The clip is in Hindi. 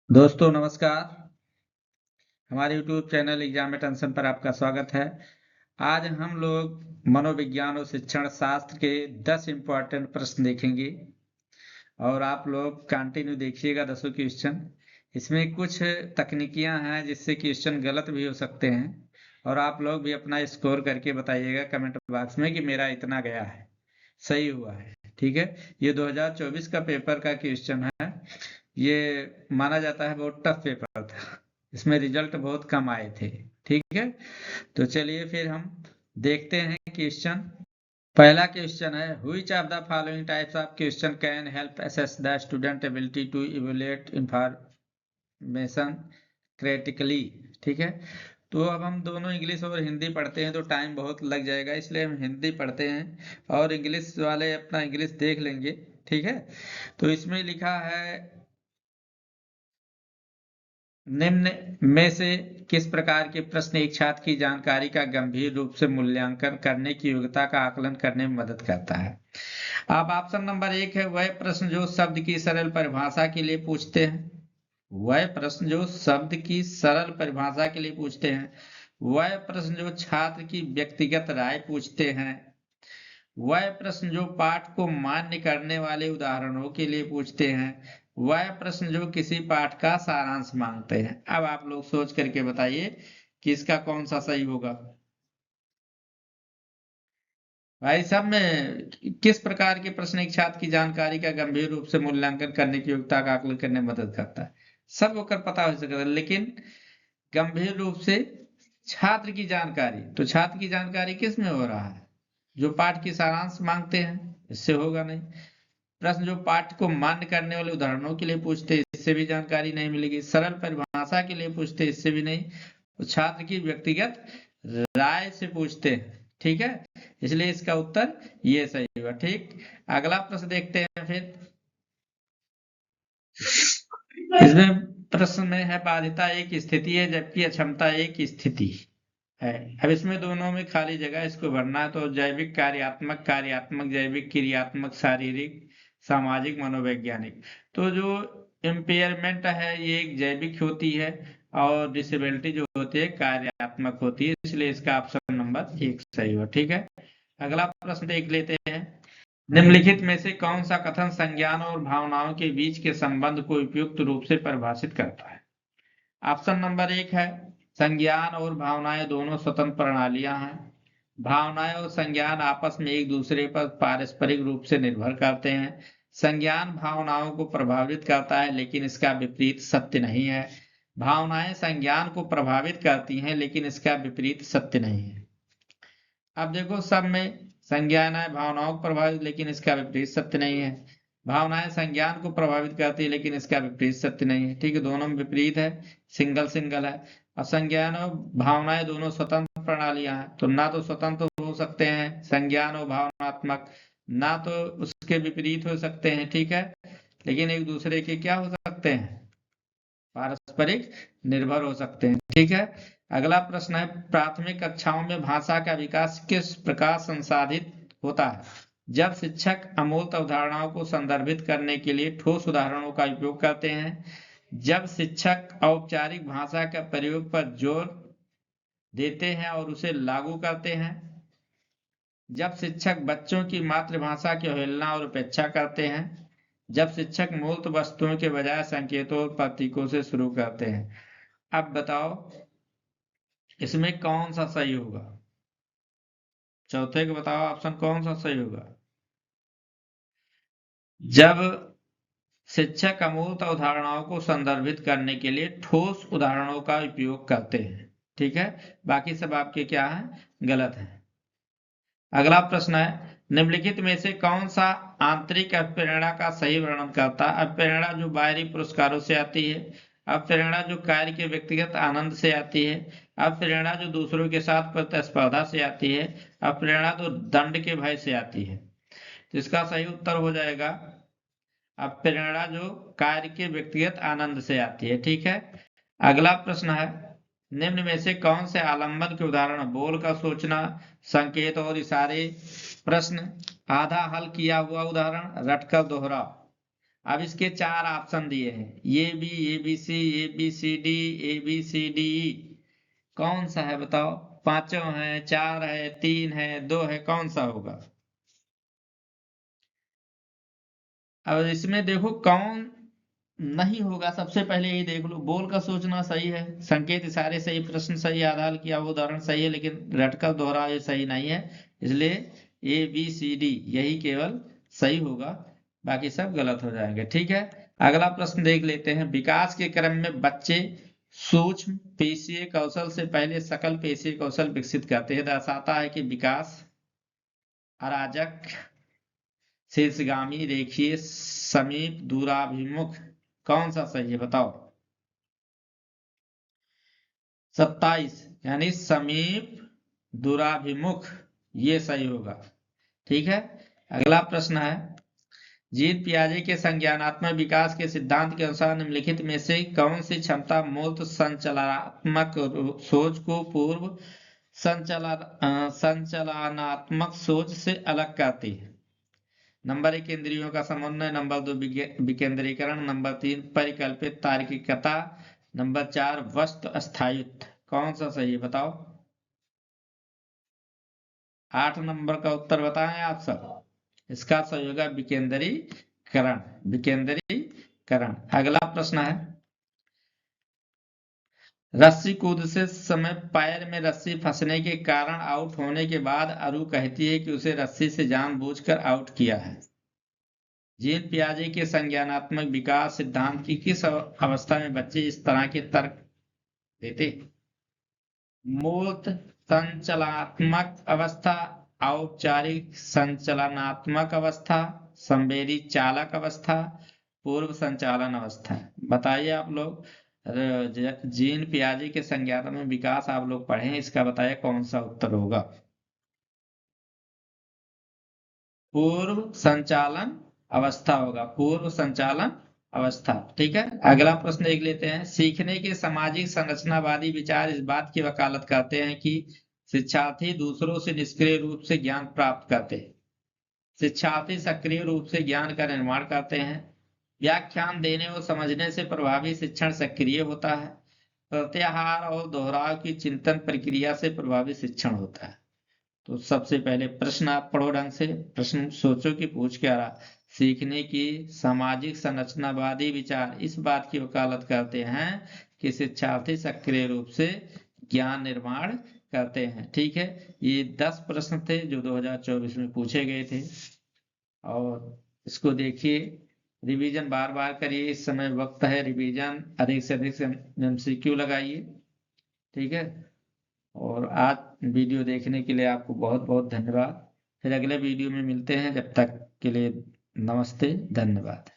दोस्तों नमस्कार। हमारे YouTube चैनल एग्जाम में टेंशन पर आपका स्वागत है। आज हम लोग मनोविज्ञान और शिक्षण शास्त्र के 10 इम्पोर्टेंट प्रश्न देखेंगे और आप लोग कंटिन्यू देखिएगा 10 क्वेश्चन। इसमें कुछ तकनीकियां हैं जिससे क्वेश्चन गलत भी हो सकते हैं और आप लोग भी अपना स्कोर करके बताइएगा कमेंट बॉक्स में कि मेरा इतना गया है, सही हुआ है। ठीक है, ये 2024 का पेपर का क्वेश्चन है। ये माना जाता है बहुत टफ पेपर था, इसमें रिजल्ट बहुत कम आए थे। ठीक है, तो चलिए फिर हम देखते हैं क्वेश्चन। पहला क्वेश्चन है, which of the following types of question can help assess the student ability to evaluate information critically. ठीक है, तो अब हम दोनों इंग्लिश और हिंदी पढ़ते हैं तो टाइम बहुत लग जाएगा, इसलिए हम हिंदी पढ़ते हैं और इंग्लिश वाले अपना इंग्लिश देख लेंगे। ठीक है, तो इसमें लिखा है निम्न में से किस प्रकार के प्रश्न एक छात्र की जानकारी का गंभीर रूप से मूल्यांकन करने की योग्यता का आकलन करने में मदद करता है। अब ऑप्शन नंबर 1 है वह प्रश्न जो शब्द की सरल परिभाषा के लिए पूछते हैं। वह प्रश्न जो शब्द की सरल परिभाषा के लिए पूछते हैं। वह प्रश्न जो छात्र की व्यक्तिगत राय पूछते हैं। वह प्रश्न जो पाठ को मान्य करने वाले उदाहरणों के लिए पूछते हैं। वह प्रश्न जो किसी पाठ का सारांश मांगते हैं। अब आप लोग सोच करके बताइए कि इसका कौन सा सही होगा। भाई सब में किस प्रकार के प्रश्न एक छात्र की जानकारी का गंभीर रूप से मूल्यांकन करने की योग्यता का आकलन करने में मदद करता है। सब होकर पता हो सकता है, लेकिन गंभीर रूप से छात्र की जानकारी, तो छात्र की जानकारी किस में हो रहा है? जो पाठ की सारांश मांगते हैं, इससे होगा नहीं। प्रश्न जो पाठ को मान्य करने वाले उदाहरणों के लिए पूछते, इससे भी जानकारी नहीं मिलेगी। सरल परिभाषा के लिए पूछते, इससे भी नहीं। तो छात्र की व्यक्तिगत राय से पूछते हैं। ठीक है, इसलिए इसका उत्तर ये सही होगा। ठीक, अगला प्रश्न देखते हैं फिर। इसमें प्रश्न में है बाध्यता एक स्थिति है जबकि अक्षमता एक स्थिति है। अब इसमें दोनों में खाली जगह इसको भरना है। तो जैविक, कार्यात्मक, कार्यात्मक जैविक, क्रियात्मक शारीरिक, सामाजिक, मनोवैज्ञानिक। तो जो इम्पेयरमेंट है ये एक जैविक होती है और डिसेबिलिटी जो होती है कार्यात्मक होती है, इसलिए इसका ऑप्शन नंबर 1 सही हो। ठीक है, अगला प्रश्न देख लेते हैं। निम्नलिखित में से कौन सा कथन संज्ञान और भावनाओं के बीच के संबंध को उपयुक्त रूप से परिभाषित करता है? ऑप्शन नंबर 1 है संज्ञान और भावनाएं दोनों स्वतंत्र प्रणालियां हैं। भावनाएं और संज्ञान आपस में एक दूसरे पर पारस्परिक रूप से निर्भर करते हैं। संज्ञान भावनाओं को प्रभावित करता है लेकिन इसका विपरीत सत्य नहीं है। भावनाएं संज्ञान को प्रभावित करती हैं लेकिन इसका विपरीत सत्य नहीं है। अब देखो, सब में संज्ञान है भावनाओं को प्रभावित, लेकिन इसका विपरीत सत्य नहीं है। भावनाएं संज्ञान को प्रभावित करती है लेकिन इसका विपरीत सत्य नहीं है। ठीक है, दोनों में विपरीत है, सिंगल सिंगल है। और संज्ञान और भावनाएं दोनों स्वतंत्र प्रणालियां हैं, तो ना तो स्वतंत्र हो सकते हैं संज्ञान और भावनात्मक, ना तो उसके विपरीत हो सकते हैं। ठीक है, लेकिन एक दूसरे के क्या हो सकते हैं? पारस्परिक निर्भर हो सकते हैं। ठीक है, अगला प्रश्न है प्राथमिक कक्षाओं में भाषा का विकास किस प्रकार संसाधित होता है? जब शिक्षक अमूर्त अवधारणाओं को संदर्भित करने के लिए ठोस उदाहरणों का उपयोग करते हैं। जब शिक्षक औपचारिक भाषा का प्रयोग पर जोर देते हैं और उसे लागू करते हैं। जब शिक्षक बच्चों की मातृभाषा की अवहेलना और उपेक्षा करते हैं। जब शिक्षक मूर्त वस्तुओं के बजाय संकेतों और प्रतीकों से शुरू करते हैं। अब बताओ इसमें कौन सा सही होगा? चौथे को बताओ ऑप्शन कौन सा सही होगा? जब शिक्षक अमूर्त अवधारणाओं को संदर्भित करने के लिए ठोस उदाहरणों का उपयोग करते हैं। ठीक है, बाकी सब आपके क्या है? गलत है। अगला प्रश्न है निम्नलिखित में से कौन सा आंतरिक अप्रेरणा का सही वर्णन करता है? अप्रेरणा जो बाहरी पुरस्कारों से आती है। अप्रेरणा जो कार्य के व्यक्तिगत आनंद से आती है। अप्रेरणा जो दूसरों के साथ प्रतिस्पर्धा से आती है। अप्रेरणा जो दंड के भय से आती है। तो इसका सही उत्तर हो जाएगा अप्रेरणा जो कार्य के व्यक्तिगत आनंद से आती है। ठीक है, अगला प्रश्न है निम्न में से कौन से आलंबन के उदाहरण बोल कर सोचना, संकेत और इशारे, प्रश्न, आधा हल किया हुआ उदाहरण, रटकर दोहराव। अब इसके 4 ऑप्शन दिए हैं, ये B, A B C, A B C D, A B C D E. कौन सा है बताओ? 5 है, 4 है, 3 है, 2 है, कौन सा होगा? अब इसमें देखो कौन नहीं होगा, सबसे पहले ये देख लो। बोल का सोचना सही है, संकेत इशारे सही, प्रश्न सही, आधार किया वो उदाहरण सही है, लेकिन रटकर दोहरा ये सही नहीं है। इसलिए ए बी सी डी यही केवल सही होगा, बाकी सब गलत हो जाएंगे। ठीक है, अगला प्रश्न देख लेते हैं। विकास के क्रम में बच्चे सूक्ष्म पेशीय कौशल से पहले सकल पेशीय कौशल विकसित करते हैं। दर्शाता है कि विकास अराजक, शीर्षगामी, रेखीय, समीप, दूराभिमुख, कौन सा सही है बताओ? 27 यानी समीप, दूराभिमुख, ये सही होगा। ठीक है, अगला प्रश्न है। जीन पियाजे के संज्ञानात्मक विकास के सिद्धांत के अनुसार निम्नलिखित में से कौन सी क्षमता मूलत संचलनात्मक सोच को पूर्व संचलनात्मक सोच से अलग करती है? नंबर 1 इंद्रियों का समन्वय, नंबर 2 विकेंद्रीकरण, नंबर 3 परिकल्पित तार्किकता, नंबर 4 वस्तु स्थायित्व। कौन सा सही है बताओ? 8 नंबर का उत्तर बताएं आप सब। इसका सही होगा विकेंद्रीकरण, विकेंद्रीकरण। अगला प्रश्न है। रस्सी कूद से समय पैर में रस्सी फंसने के कारण आउट होने के बाद अरु कहती है कि उसे रस्सी से जानबूझकर आउट किया है। जीन पियाजे के संज्ञानात्मक विकास सिद्धांत की किस अवस्था में बच्चे इस तरह के तर्क देते? मूर्त संचलनात्मक अवस्था, औपचारिक संचलनात्मक अवस्था, संवेदी चालक अवस्था, पूर्व संचालन अवस्था। बताइए आप लोग। जीन पियाजे के संज्ञानात्मक विकास आप लोग पढ़े, इसका बताइए कौन सा उत्तर होगा? पूर्व संचालन अवस्था होगा, पूर्व संचालन अवस्था। ठीक है, अगला प्रश्न देख लेते हैं। सीखने के सामाजिक संरचनावादी विचार इस बात की वकालत करते हैं कि शिक्षार्थी दूसरों से निष्क्रिय रूप से ज्ञान प्राप्त करते हैं, शिक्षार्थी सक्रिय रूप से ज्ञान का निर्माण करते हैं, व्याख्यान देने और समझने से प्रभावी शिक्षण सक्रिय होता है, प्रत्याहार और दोहराव की चिंतन प्रक्रिया से प्रभावी शिक्षण होता है। तो सबसे पहले प्रश्न आप पढ़ो ढंग से, प्रश्न सोचो कि पूछ क्या रहा। सीखने की सामाजिक संरचनावादी विचार इस बात की वकालत करते हैं कि शिक्षार्थी सक्रिय रूप से ज्ञान निर्माण करते हैं। ठीक है, ये 10 प्रश्न थे जो 2024 में पूछे गए थे, और इसको देखिए, रिवीजन बार बार करिए। इस समय वक्त है रिवीजन, अधिक से अधिक MCQ लगाइए। ठीक है, और आज वीडियो देखने के लिए आपको बहुत बहुत धन्यवाद। फिर अगले वीडियो में मिलते हैं, जब तक के लिए नमस्ते, धन्यवाद।